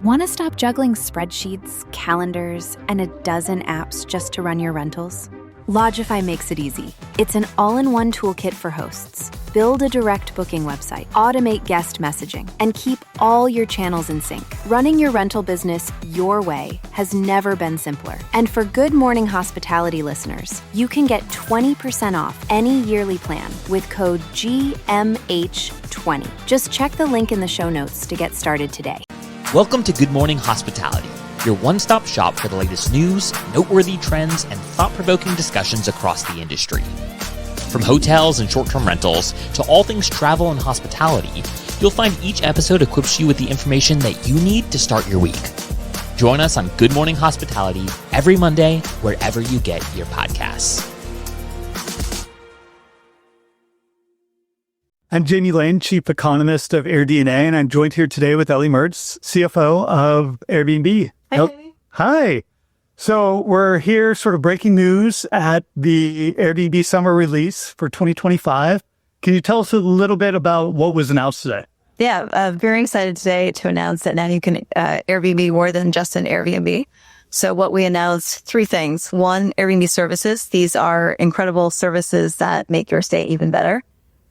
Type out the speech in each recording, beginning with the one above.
Want to stop juggling spreadsheets, calendars, and a dozen apps just to run your rentals? Lodgify makes it easy. It's an all-in-one toolkit for hosts. Build a direct booking website, automate guest messaging, and keep all your channels in sync. Running your rental business your way has never been simpler. And for Good Morning Hospitality listeners, you can get 20% off any yearly plan with code GMH20. Just check the link in the show notes to get started today. Welcome to Good Morning Hospitality, your one-stop shop for the latest news, noteworthy trends, and thought-provoking discussions across the industry. From hotels and short-term rentals to all things travel and hospitality, you'll find each episode equips you with the information that you need to start your week. Join us on Good Morning Hospitality every Monday, wherever you get your podcasts. I'm Jamie Lane, Chief Economist of AirDNA, and I'm joined here today with Ellie Mertz, CFO of Airbnb. Hi, Jamie. Hi. So we're here sort of breaking news at the Airbnb summer release for 2025. Can you tell us a little bit about what was announced today? Yeah, very excited today to announce that now you can Airbnb more than just an Airbnb. So what we announced, three things. One, Airbnb services. These are incredible services that make your stay even better.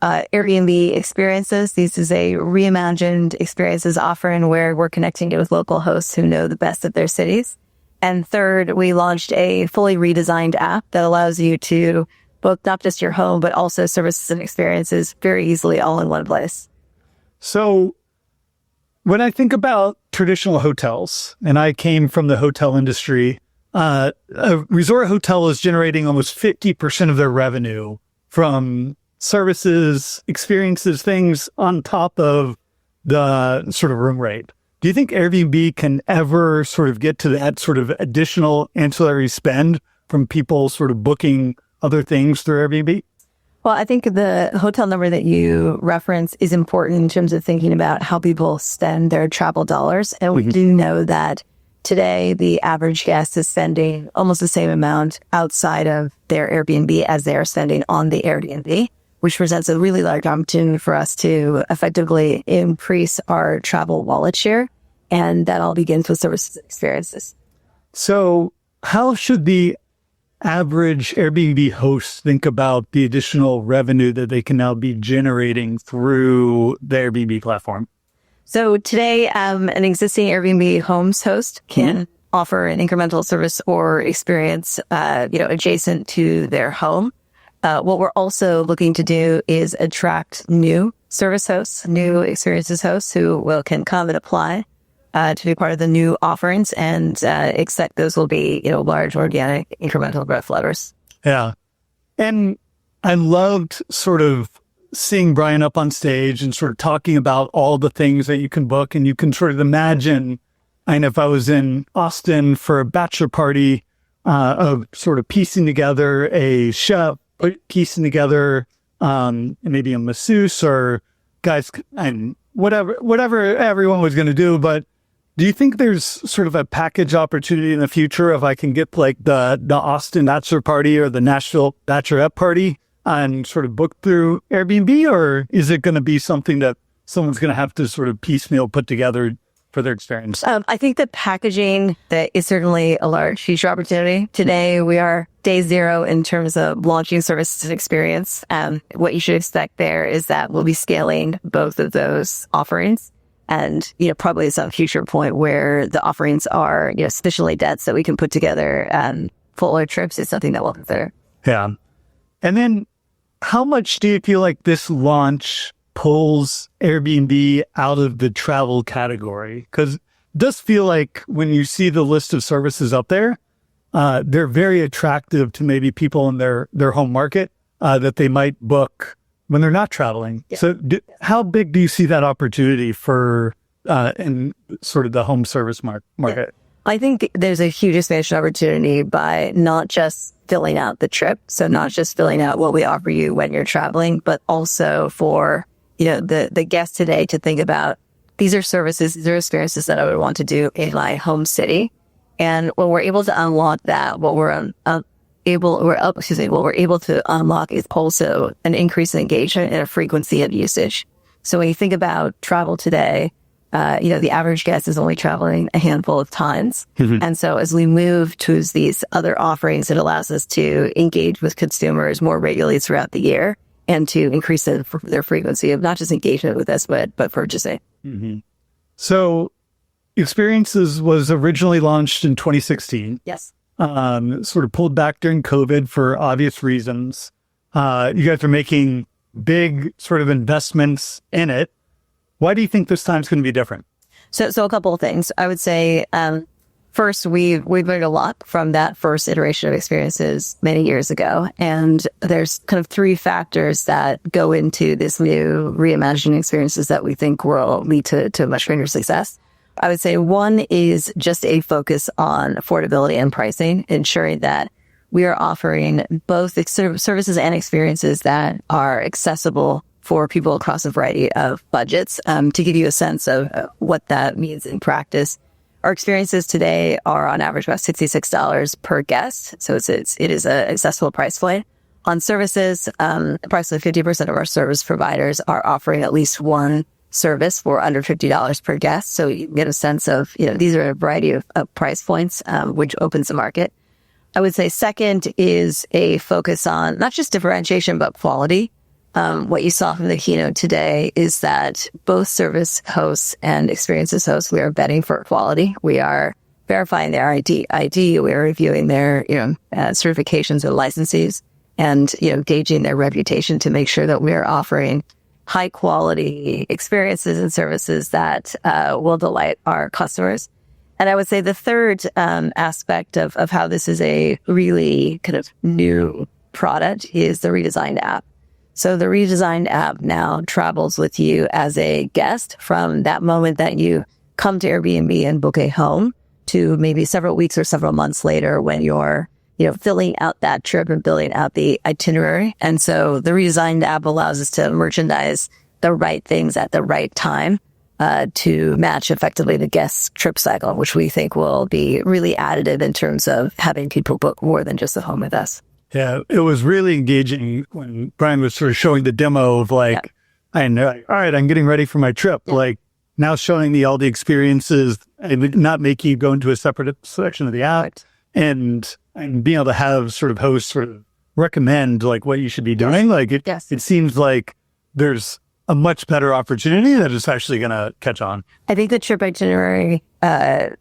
Airbnb experiences. This is a reimagined experiences offering where we're connecting it with local hosts who know the best of their cities. And third, we launched a fully redesigned app that allows you to book not just your home, but also services and experiences very easily all in one place. So when I think about traditional hotels, and I came from the hotel industry, a resort hotel is generating almost 50% of their revenue from services, experiences, things on top of the sort of room rate. Do you think Airbnb can ever sort of get to that sort of additional ancillary spend from people sort of booking other things through Airbnb? Well, I think the hotel number that you reference is important in terms of thinking about how people spend their travel dollars. And we do know that today the average guest is spending almost the same amount outside of their Airbnb as they are spending on the Airbnb, which presents a really large opportunity for us to effectively increase our travel wallet share. And that all begins with services and experiences. So how should the average Airbnb host think about the additional revenue that they can now be generating through the Airbnb platform? So today, an existing Airbnb homes host can offer an incremental service or experience, adjacent to their home. What we're also looking to do is attract new service hosts, new experiences hosts who can come and apply to be part of the new offerings, and expect those will be, large organic incremental growth levers. Yeah. And I loved sort of seeing Brian up on stage and sort of talking about all the things that you can book, and you can sort of imagine, and if I was in Austin for a bachelor party, of sort of piecing together a chef, piecing together maybe a masseuse or guys and whatever everyone was going to do. But do you think there's sort of a package opportunity in the future if I can get like the Austin bachelor party or the Nashville bachelorette party and sort of book through Airbnb, or is it going to be something that someone's going to have to sort of piecemeal put together for their experience? I think the packaging that is certainly a large future opportunity. Today, we are day zero in terms of launching services and experience. What you should expect there is that we'll be scaling both of those offerings. And, probably some future point where the offerings are, sufficiently dense that we can put together fuller trips is something that we'll consider. Yeah. And then how much do you feel like this launch pulls Airbnb out of the travel category? Because it does feel like when you see the list of services up there, they're very attractive to maybe people in their home market that they might book when they're not traveling. Yeah. So how big do you see that opportunity for in sort of the home service market? Yeah. I think there's a huge expansion opportunity by not just filling out the trip. So not just filling out what we offer you when you're traveling, but also for, the guest today to think about, these are services, these are experiences that I would want to do in my home city. And when we're able to unlock that, what we're able to unlock is also an increase in engagement and a frequency of usage. So when you think about travel today, the average guest is only traveling a handful of times. And so as we move to these other offerings, it allows us to engage with consumers more regularly throughout the year and to increase their frequency of not just engagement with us, but purchasing. So Experiences was originally launched in 2016. Yes. Sort of pulled back during COVID for obvious reasons. You guys are making big sort of investments in it. Why do you think this time's going to be different? So a couple of things. I would say, first, we've learned a lot from that first iteration of Experiences many years ago. And there's kind of three factors that go into this new reimagining Experiences that we think will lead to much greater success. I would say one is just a focus on affordability and pricing, ensuring that we are offering both services and experiences that are accessible for people across a variety of budgets. To give you a sense of what that means in practice, our experiences today are on average about $66 per guest. So it is an accessible price point. On services, approximately 50% of our service providers are offering at least one service for under $50 per guest. So you get a sense of, these are a variety of price points, which opens the market. I would say second is a focus on not just differentiation, but quality. What you saw from the keynote today is that both service hosts and experiences hosts, we are betting for quality. We are verifying their ID. We are reviewing their, certifications and licenses and, gauging their reputation to make sure that we are offering high quality experiences and services that will delight our customers. And I would say the third aspect of how this is a really kind of new product is the redesigned app. So the redesigned app now travels with you as a guest from that moment that you come to Airbnb and book a home to maybe several weeks or several months later when you're, filling out that trip and building out the itinerary. And so the redesigned app allows us to merchandise the right things at the right time to match effectively the guest's trip cycle, which we think will be really additive in terms of having people book more than just a home with us. Yeah, it was really engaging when Brian was sort of showing the demo of I know, all right, I'm getting ready for my trip. Yeah. Now showing me all the experiences and not making you go into a separate section of the app. Right. And being able to have sort of hosts sort of recommend what you should be doing. It seems like there's a much better opportunity that is actually going to catch on. I think the trip itinerary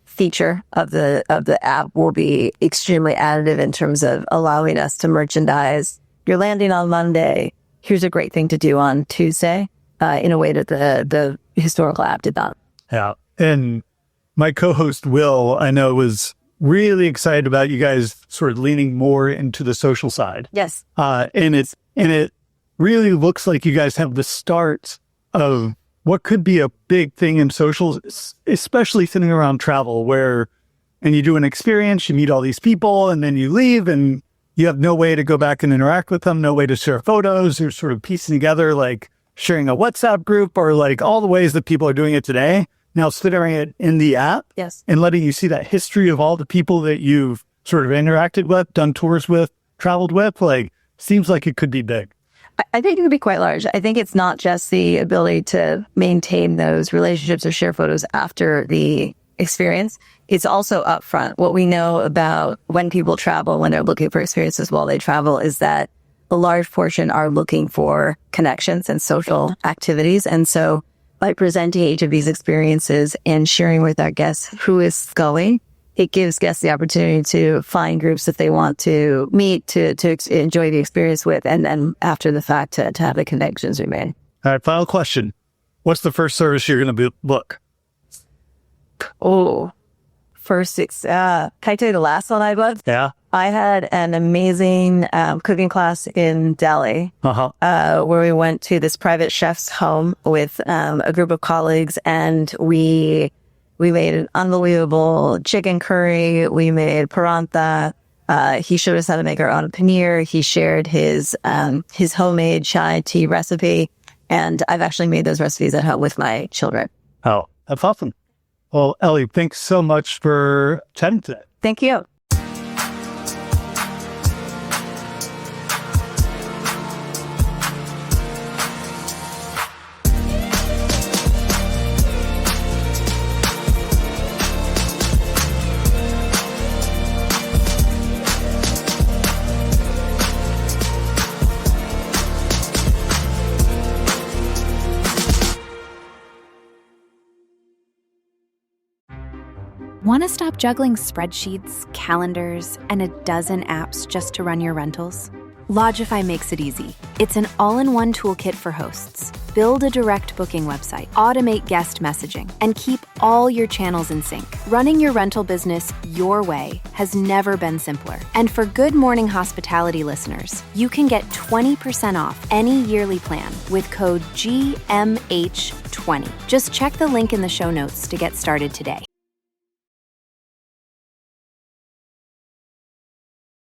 feature of the app will be extremely additive in terms of allowing us to merchandise. You're landing on Monday. Here's a great thing to do on Tuesday in a way that the historical app did not. Yeah. And my co-host, Will, I know was really excited about you guys sort of leaning more into the social side. Yes. And it really looks like you guys have the start of what could be a big thing in socials, especially sitting around travel and you do an experience, you meet all these people and then you leave and you have no way to go back and interact with them, no way to share photos. You're sort of piecing together, sharing a WhatsApp group or all the ways that people are doing it today. Now sitting it in the app. Yes. And letting you see that history of all the people that you've sort of interacted with, done tours with, traveled with, seems like it could be big. I think it could be quite large. I think it's not just the ability to maintain those relationships or share photos after the experience. It's also upfront. What we know about when people travel, when they're looking for experiences while they travel, is that a large portion are looking for connections and social activities. And so by presenting each of these experiences and sharing with our guests who is going, it gives guests the opportunity to find groups that they want to meet, to enjoy the experience with, and then after the fact, to have the connections remain. All right, final question. What's the first service you're going to book? Oh, first six. Can I tell you the last one I booked? Yeah. I had an amazing cooking class in Delhi, where we went to this private chef's home with a group of colleagues, and we made an unbelievable chicken curry. We made parantha. He showed us how to make our own paneer. He shared his homemade chai tea recipe, and I've actually made those recipes at home with my children. Oh, that's awesome. Well, Ellie, thanks so much for chatting today. Thank you. Want to stop juggling spreadsheets, calendars, and a dozen apps just to run your rentals? Logify makes it easy. It's an all-in-one toolkit for hosts. Build a direct booking website, automate guest messaging, and keep all your channels in sync. Running your rental business your way has never been simpler. And for Good Morning Hospitality listeners, you can get 20% off any yearly plan with code GMH20. Just check the link in the show notes to get started today.